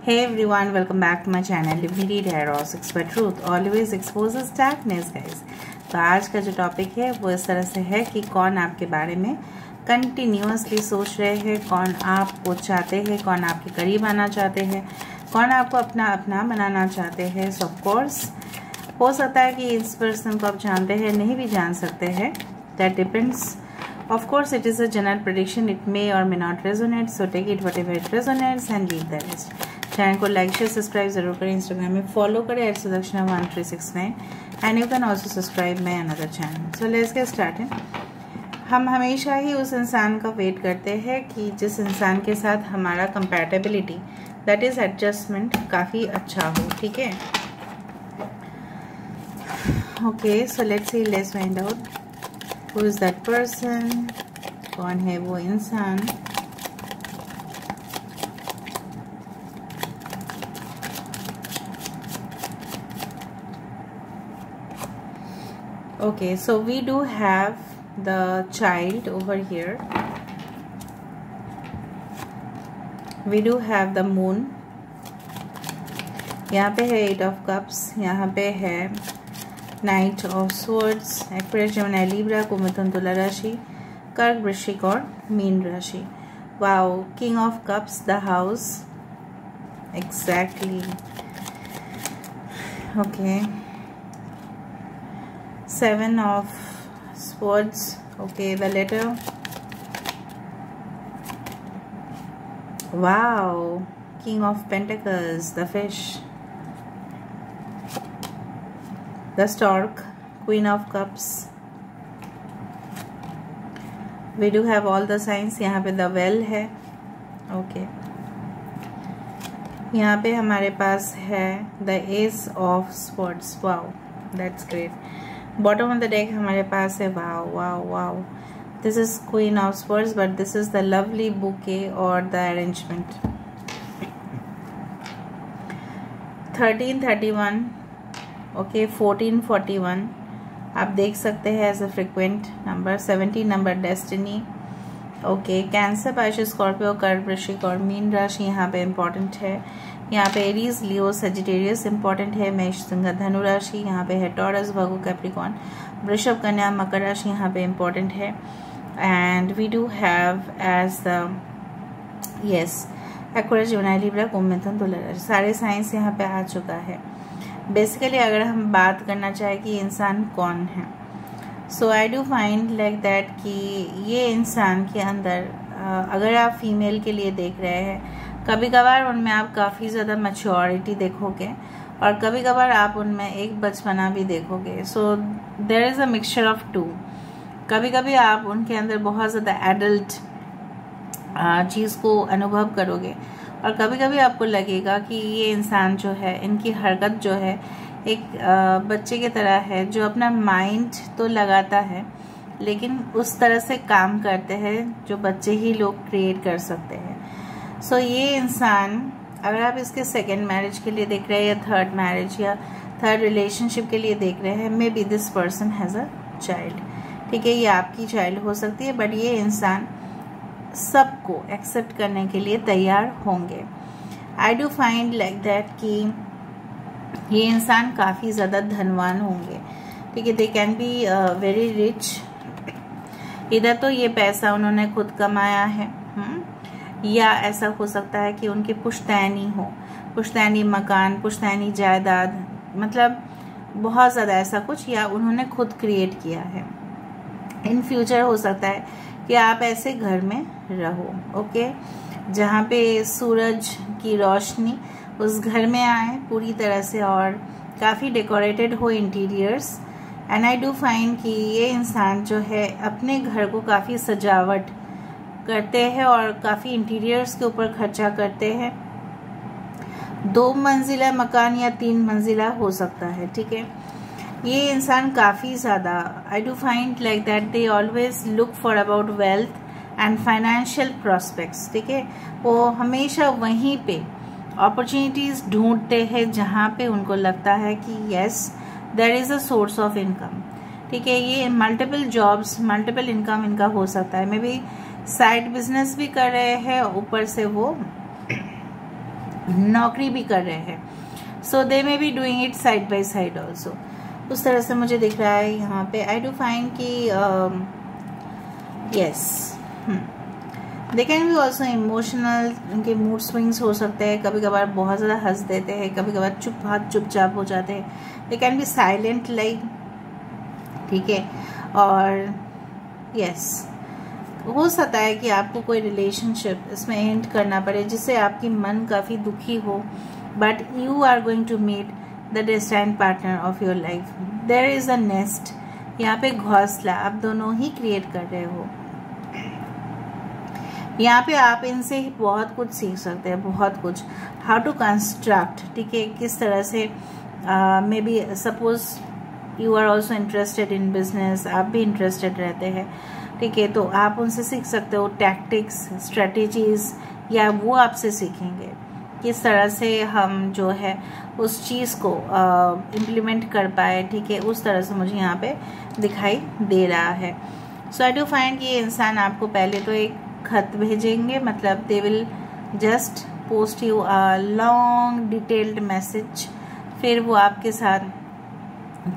Hey everyone, welcome back to my channel Divinity Diaries Expert Truth always exposes darkness guys। तो आज का जो topic है वो इस तरह से है कि कौन आपके बारे में कंटिन्यूअसली सोच रहे हैं, कौन आपको चाहते हैं, कौन आपके करीब आना चाहते हैं, कौन आपको अपना बनाना चाहते हैं। सो ऑफ कोर्स हो सकता है कि इस पर्सन को आप जानते हैं, नहीं भी जान सकते हैं, that depends. Of course, it is a general prediction. It may or may not resonate. So take it whatever it resonates and leave the rest. Channel को लाइक शेयर सब्सक्राइब जरूर करें, इंस्टाग्राम में फॉलो करें @sudaksha1369 and you can also subscribe my another channel. So let's get started. हम हमेशा ही उस इंसान का वेट करते हैं कि जिस इंसान के साथ हमारा कंपैटिबिलिटी दैट इज एडजस्टमेंट काफ़ी अच्छा हो। ठीक है, okay, so let's see, let's find out Who is that person? कौन है वो इंसान? Okay, so we do have the child over here. We do have the moon. यहाँ पे है 8 of cups, यहाँ पे है knight of swords, Aquarius, Gemini, Libra, कुंभ, तुला राशि, कर्क, वृश्चिक और मीन राशि। Wow, king of cups, the house, exactly. Okay, 7 of swords, okay, the letter, wow, king of pentacles, the fish, the stork, queen of cups। we do have all the signs। यहाँ पे the well है, okay, यहाँ पे हमारे पास है the ace of swords। wow, that's great। bottom of the deck हमारे पास है wow wow wow, this is queen of swords but this is the lovely bouquet or the arrangement। 1331, okay, 1441 आप देख सकते हैं as a frequent number. 17 number destiny, okay. Cancer, Pisces, Scorpio, कर्क, वृश्चिक और मीन राशि यहाँ पे इम्पॉर्टेंट है। यहाँ पे एरीज, लियो, सजिटेरियस इम्पॉर्टेंट है। मेष, सिंह, धनु राशि यहाँ पे है। टॉरस, भगु, कैप्रिकॉर्न, वृषभ, कन्या, मकर राशि यहाँ पे इम्पॉर्टेंट है। And we do have as the yes Aquarius, Gemini, Libra, कुंभ, मिथुन, तुला राशि। सारे साइंस यहाँ पे आ चुका है। बेसिकली अगर हम बात करना चाहें कि इंसान कौन है, so I do find like that कि ये इंसान के अंदर अगर आप फीमेल के लिए देख रहे हैं, कभी कभार उनमें आप काफ़ी ज़्यादा मैच्योरिटी देखोगे और कभी कभार आप उनमें एक बचपना भी देखोगे। So there is a mixture of two. कभी कभी आप उनके अंदर बहुत ज़्यादा एडल्ट चीज़ को अनुभव करोगे और कभी कभी आपको लगेगा कि ये इंसान जो है, इनकी हरकत जो है एक बच्चे की तरह है जो अपना माइंड तो लगाता है लेकिन उस तरह से काम करते हैं जो बच्चे ही लोग क्रिएट कर सकते हैं। सो ये इंसान अगर आप इसके सेकेंड मैरिज के लिए देख रहे हैं या थर्ड मैरिज या थर्ड रिलेशनशिप के लिए देख रहे हैं, may B this person has a child. ठीक है, ये आपकी चाइल्ड हो सकती है बट ये इंसान सबको एक्सेप्ट करने के लिए तैयार होंगे। आई डू फाइंड लाइक दैट कि ये इंसान काफ़ी ज़्यादा धनवान होंगे। ठीक है, दे कैन बी वेरी रिच। इधर तो ये पैसा उन्होंने खुद कमाया है या ऐसा हो सकता है कि उनकी पुश्तैनी हो, पुश्तैनी मकान, पुश्तैनी जायदाद, मतलब बहुत ज़्यादा ऐसा कुछ, या उन्होंने खुद क्रिएट किया है। इन फ्यूचर हो सकता है कि आप ऐसे घर में रहो, ओके, जहाँ पे सूरज की रोशनी उस घर में आए पूरी तरह से और काफ़ी डेकोरेटेड हो interiors. And I do find कि ये इंसान जो है अपने घर को काफ़ी सजावट करते हैं और काफ़ी इंटीरियर्स के ऊपर खर्चा करते हैं। 2 मंजिला मकान या 3 मंजिला हो सकता है। ठीक है, ये इंसान काफ़ी ज़्यादा, आई do find like that they always look for about wealth and financial prospects. ठीक है, वो हमेशा वहीं पे अपॉर्चुनिटीज़ ढूंढते हैं जहाँ पे उनको लगता है कि yes there is a source of income. ठीक है, ये मल्टीपल जॉब्स, मल्टीपल इनकम इनका हो सकता है। मे बी साइड बिजनेस भी कर रहे हैं, ऊपर से वो नौकरी भी कर रहे हैं, so they may be doing it side by side also. उस तरह से मुझे दिख रहा है यहाँ पे। आई डू फाइंड कि yes they can be also emotional, उनके मूड स्विंग्स हो सकते हैं, कभी कभार बहुत ज़्यादा हंस देते हैं, कभी कभार चुपचाप हो जाते हैं। दे कैन बी साइलेंट लाइक, ठीक है। और यस हो सकता है कि आपको कोई रिलेशनशिप इसमें एंड करना पड़े जिससे आपकी मन काफ़ी दुखी हो, but you are going to meet the destined partner of your life. There is a nest, यहाँ पे घोंसला आप दोनों ही क्रिएट कर रहे हो। यहाँ पे आप इनसे बहुत कुछ सीख सकते हैं, बहुत कुछ, हाउ टू कंस्ट्रक्ट, ठीक है, किस तरह से may be suppose you are also interested in business, आप भी इंटरेस्टेड रहते हैं, ठीक है, तो आप उनसे सीख सकते हो टैक्टिक्स, स्ट्रेटेजीज, या वो आपसे सीखेंगे किस तरह से हम जो है उस चीज़ को इम्प्लीमेंट कर पाए, ठीक है। उस तरह से मुझे यहाँ पे दिखाई दे रहा है। सो आई डू फाइंड कि ये इंसान आपको पहले तो एक खत भेजेंगे, मतलब they will just post you a long detailed message, फिर वो आपके साथ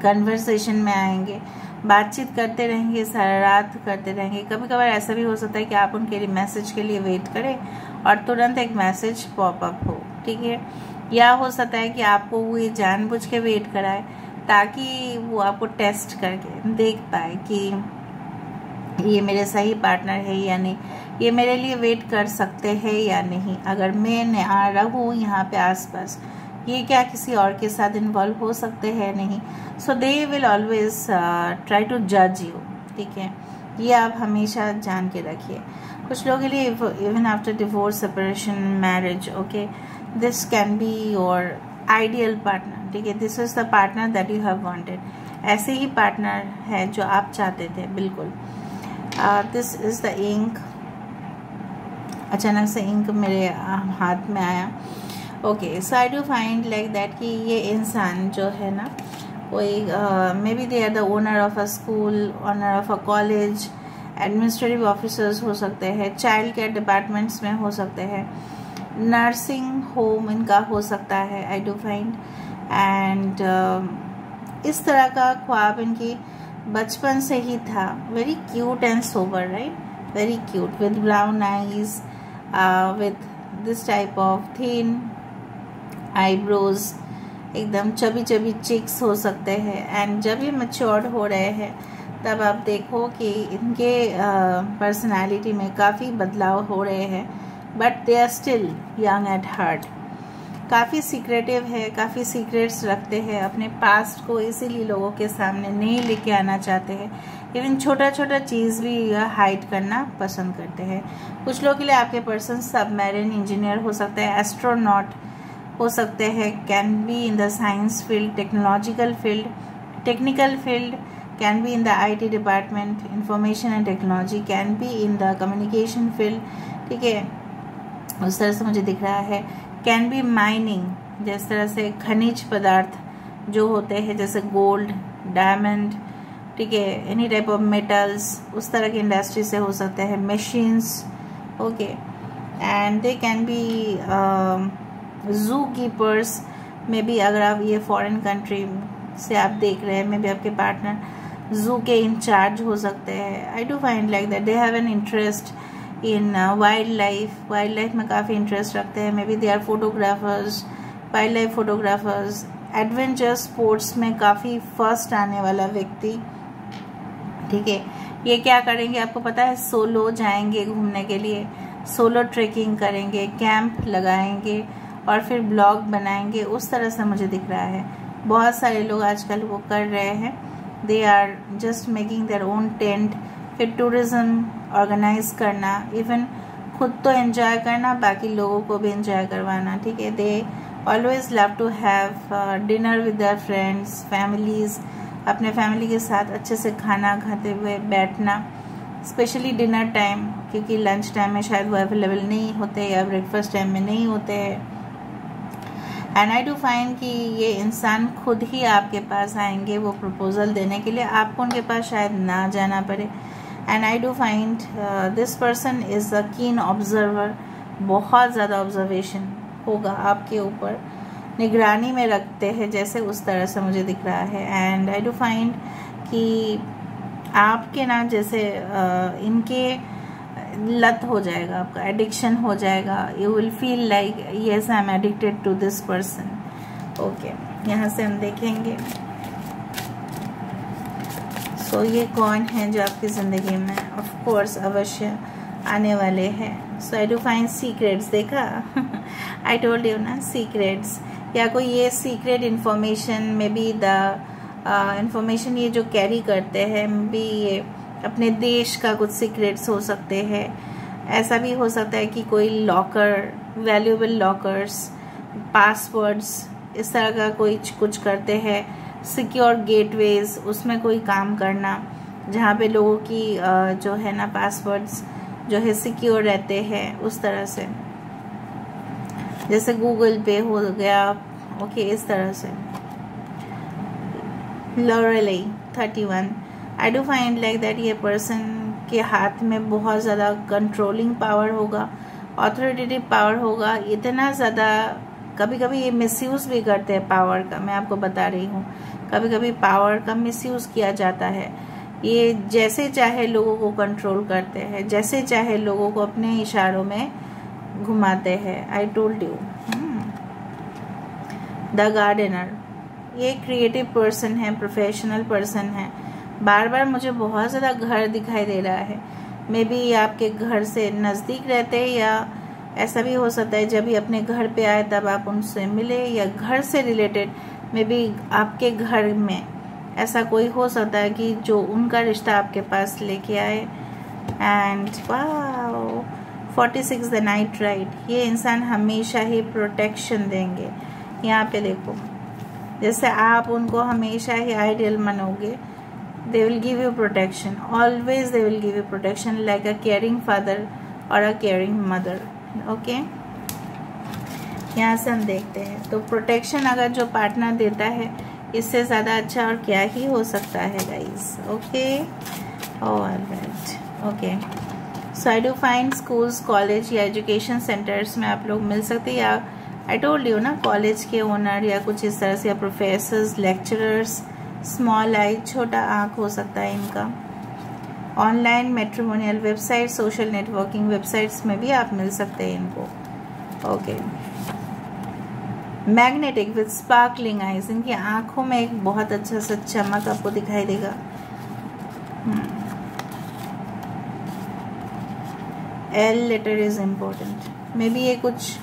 कन्वर्सेशन में आएंगे, बातचीत करते रहेंगे, सारा रात करते रहेंगे। कभी कभार ऐसा भी हो सकता है कि आप उनके लिए मैसेज के लिए वेट करें और तुरंत एक मैसेज पॉपअप हो, ठीक है। या हो सकता है कि आपको वो ये जानबूझ के वेट कराए ताकि वो आपको टेस्ट करके देख पाए कि ये मेरे सही पार्टनर है या नहीं, ये मेरे लिए वेट कर सकते हैं या नहीं, अगर मैं आ रहूँ यहाँ पे आसपास, ये क्या किसी और के साथ इन्वॉल्व हो सकते हैं नहीं। So they will always try to जज यू, ठीक है, ये आप हमेशा जान के रखिए। कुछ लोगों के लिए even after divorce, separation, marriage, okay, this can be your ideal partner, ठीक है, this is the partner that you have wanted. ऐसे ही पार्टनर है जो आप चाहते थे, बिल्कुल। दिस इज द इंक, अचानक से इंक मेरे हाथ में आया। Okay, so I do find like that कि ये इंसान जो है ना, कोई may be they are the owner of a school, owner of a college, administrative officers हो सकते हैं, चाइल्ड केयर डिपार्टमेंट्स में हो सकते हैं, नर्सिंग होम इनका हो सकता है, आई डू फाइंड। एंड इस तरह का ख्वाब इनकी बचपन से ही था, very cute and sober, right, very cute, with brown eyes, with this type of thin eyebrows, एकदम चबी चबी चिक्स हो सकते हैं। एंड जब ये मैच्योर्ड हो रहे हैं तब आप देखो कि इनके पर्सनालिटी में काफ़ी बदलाव हो रहे हैं, but they are still young at heart. काफ़ी सीक्रेटिव है, काफ़ी सीक्रेट्स रखते हैं, अपने पास्ट को इसीलिए लोगों के सामने नहीं लेके आना चाहते हैं, इवन छोटा छोटा चीज़ भी हाइड करना पसंद करते हैं। कुछ लोगों के लिए आपके पर्सन सबमरीन इंजीनियर हो सकते हैं, एस्ट्रोनॉट हो सकते हैं, can be in the science field, technological field, technical field, can be in the IT department, information and technology, can be in the communication field, ठीक है, उस तरह से मुझे दिख रहा है। कैन बी माइनिंग, जिस तरह से खनिज पदार्थ जो होते हैं जैसे गोल्ड, डायमंड, ठीक है, एनी टाइप ऑफ मेटल्स, उस तरह की इंडस्ट्री से हो सकते हैं, machines, okay. And they can B जू कीपर्स, मे बी अगर आप ये फॉरेन कंट्री से आप देख रहे हैं, मे बी आपके पार्टनर जू के इंचार्ज हो सकते हैं। I do find like that they have an interest in wild life में काफ़ी इंटरेस्ट रखते हैं, may be they are photographers, wild life photographers, adventure sports में काफ़ी फर्स्ट आने वाला व्यक्ति, ठीक है। ये क्या करेंगे आपको पता है, सोलो जाएंगे घूमने के लिए, सोलो ट्रेकिंग करेंगे, कैंप लगाएंगे और फिर ब्लॉग बनाएंगे, उस तरह से मुझे दिख रहा है। बहुत सारे लोग आजकल वो कर रहे हैं, they are just making their own tent, फिर टूरिज्म ऑर्गेनाइज करना, इवन खुद तो एंजॉय करना, बाकी लोगों को भी एंजॉय करवाना, ठीक है। They always love to have dinner with their friends, families, अपने फैमिली के साथ अच्छे से खाना खाते हुए बैठना, स्पेशली डिनर टाइम, क्योंकि लंच टाइम में शायद वो अवेलेबल नहीं होते या ब्रेकफास्ट टाइम में नहीं होते हैं। एंड आई डू फाइंड कि ये इंसान खुद ही आपके पास आएंगे वो प्रपोजल देने के लिए, आपको उनके पास शायद ना जाना पड़े। And I do find this person is a कीन ऑब्जर्वर, बहुत ज़्यादा ऑब्जर्वेशन होगा आपके ऊपर, निगरानी में रखते हैं जैसे, उस तरह से मुझे दिख रहा है। एंड आई डू फाइंड कि आपके ना जैसे इनके लत हो जाएगा, आपका एडिक्शन हो जाएगा। You will feel like yes I am addicted to this person. Okay, यहाँ से हम देखेंगे सो ये कौन है जो आपकी ज़िंदगी में ऑफ कोर्स अवश्य आने वाले हैं। सो आई डू फाइंड सीक्रेट्स, देखा आई टोल्ड यू ना, सीक्रेट्स, या कोई ये सीक्रेट इन्फॉर्मेशन में बी द इन्फॉर्मेशन ये जो कैरी करते हैं भी ये अपने देश का कुछ सीक्रेट्स हो सकते हैं। ऐसा भी हो सकता है कि कोई लॉकर, वैल्यूएबल लॉकर्स, पासवर्ड्स, इस तरह का कोई कुछ करते हैं। सिक्योर गेटवेज, उसमें कोई काम करना जहाँ पे लोगों की जो है ना पासवर्ड्स जो है सिक्योर रहते हैं, उस तरह से, जैसे गूगल पे हो गया। ओके, इस तरह से। लॉरेली 31, आई डू फाइंड लाइक दैट ये पर्सन के हाथ में बहुत ज़्यादा कंट्रोलिंग पावर होगा, ऑथोरिटेटिव पावर होगा, इतना ज़्यादा। कभी कभी ये मिसयूज़ भी करते हैं पावर का, मैं आपको बता रही हूँ, कभी कभी पावर का मिसयूज़ किया जाता है। ये जैसे चाहे लोगों को कंट्रोल करते हैं, जैसे चाहे लोगों को अपने इशारों में घुमाते हैं। I told you. The gardener, ये क्रिएटिव पर्सन है, प्रोफेशनल पर्सन है। बार बार मुझे बहुत ज़्यादा घर दिखाई दे रहा है। मे बी आपके घर से नज़दीक रहते हैं, या ऐसा भी हो सकता है जब भी अपने घर पे आए तब आप उनसे मिले, या घर से रिलेटेड मे बी आपके घर में ऐसा कोई हो सकता है कि जो उनका रिश्ता आपके पास लेके आए। And wow 46 the night ride, ये इंसान हमेशा ही प्रोटेक्शन देंगे। यहाँ पे देखो, जैसे आप उनको हमेशा ही आइडियल मनोगे, they will give you protection, always they will give you protection like a caring father और अ केयरिंग मदर। ओके, यहाँ से हम देखते हैं तो प्रोटेक्शन अगर जो पार्टनर देता है, इससे ज़्यादा अच्छा और क्या ही हो सकता है guys. Okay, alright. Okay, so I do find schools, college या एजुकेशन सेंटर्स में आप लोग मिल सकते हैं, या आई टोल्ड यू ना कॉलेज के ओनर या कुछ इस तरह से, या प्रोफेसर्स, लेक्चरर्स। स्मॉल आई, छोटा आँख हो सकता है इनका। Online matrimonial website, social networking websites में भी आप मिल सकते हैं इनको। Okay, magnetic with sparkling eyes, इनकी आंखों में एक बहुत अच्छा सा चमक आपको दिखाई देगा। L letter is important. May be ये कुछ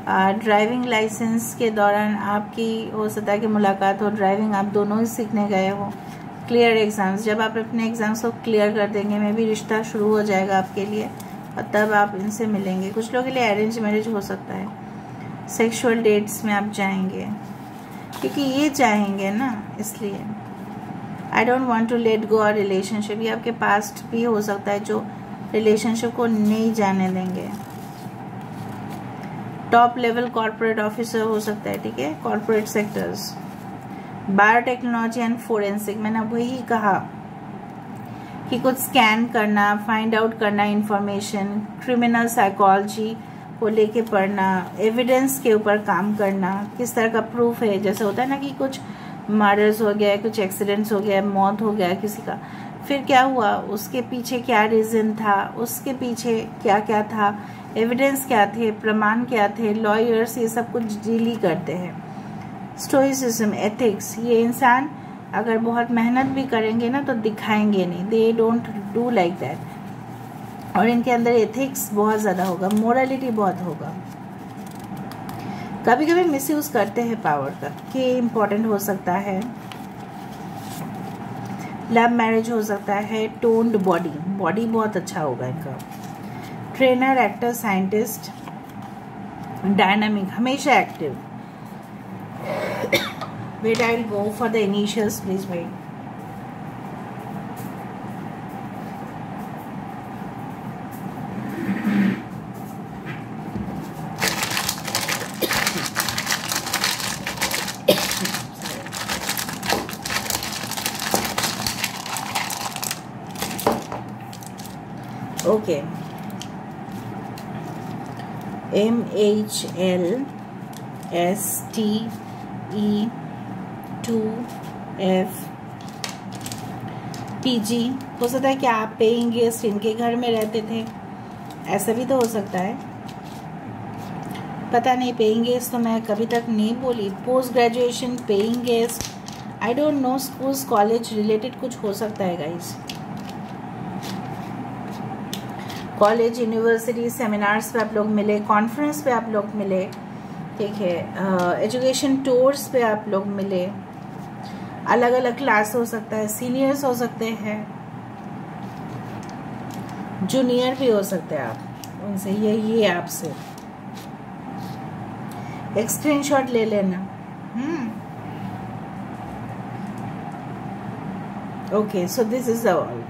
ड्राइविंग लाइसेंस के दौरान आपकी हो सकता है कि मुलाकात हो, ड्राइविंग आप दोनों ही सीखने गए हो। क्लियर एग्जाम्स, जब आप अपने एग्जाम्स को क्लियर कर देंगे मे बी रिश्ता शुरू हो जाएगा आपके लिए, और तब आप इनसे मिलेंगे। कुछ लोगों के लिए अरेंज मैरिज हो सकता है। सेक्सुअल डेट्स में आप जाएंगे क्योंकि ये चाहेंगे ना, इसलिए। I don't want to let go a relationship, ये आपके पास्ट भी हो सकता है जो रिलेशनशिप को नहीं जाने देंगे। टॉप लेवल कॉर्पोरेट ऑफिसर हो सकता है, ठीक है, corporate sectors. Biotechnology and forensic, मैंने वही कहा कि कुछ स्कैन करना, फाइंड आउट करना इंफॉर्मेशन, क्रिमिनल साइकोलॉजी को लेके पढ़ना, एविडेंस के ऊपर काम करना, किस तरह का प्रूफ है। जैसे होता है ना कि कुछ मर्डर्स हो गया, कुछ एक्सीडेंट्स हो गया, मौत हो गया किसी का, फिर क्या हुआ, उसके पीछे क्या रीजन था, उसके पीछे क्या क्या था, एविडेंस क्या थे, प्रमाण क्या थे। लॉयर्स ये सब कुछ डील ही करते हैं। स्टोइसिज्म, एथिक्स, ये इंसान अगर बहुत मेहनत भी करेंगे ना तो दिखाएंगे नहीं, they don't do like that. और इनके अंदर एथिक्स बहुत ज़्यादा होगा, मोरालिटी बहुत होगा। कभी कभी मिसयूज करते हैं पावर का, कि इम्पोर्टेंट हो सकता है। लव मैरिज हो सकता है। टोन्ड बॉडी, बॉडी बहुत अच्छा होगा इनका। ट्रेनर, एक्टर, साइंटिस्ट, डायनामिक, हमेशा active. Wait, I will go for the initials, please wait. Okay. MHL STE2F PG। हो सकता है कि आप पेइंग गेस्ट इनके घर में रहते थे, ऐसा भी तो हो सकता है, पता नहीं। पेइंग गेस्ट तो मैं कभी तक नहीं बोली। Post graduation, paying guest, I don't know, schools college related कुछ हो सकता है गाइस। कॉलेज, यूनिवर्सिटी, सेमिनार्स पे आप लोग मिले, कॉन्फ्रेंस पे आप लोग मिले, ठीक है, एजुकेशन टूर्स पे आप लोग मिले, अलग अलग क्लास हो सकता है, सीनियर्स हो सकते हैं, जूनियर भी हो सकते हैं आप उनसे, ये आपसे एक स्क्रीनशॉट ले लेना। Okay, so this is the all.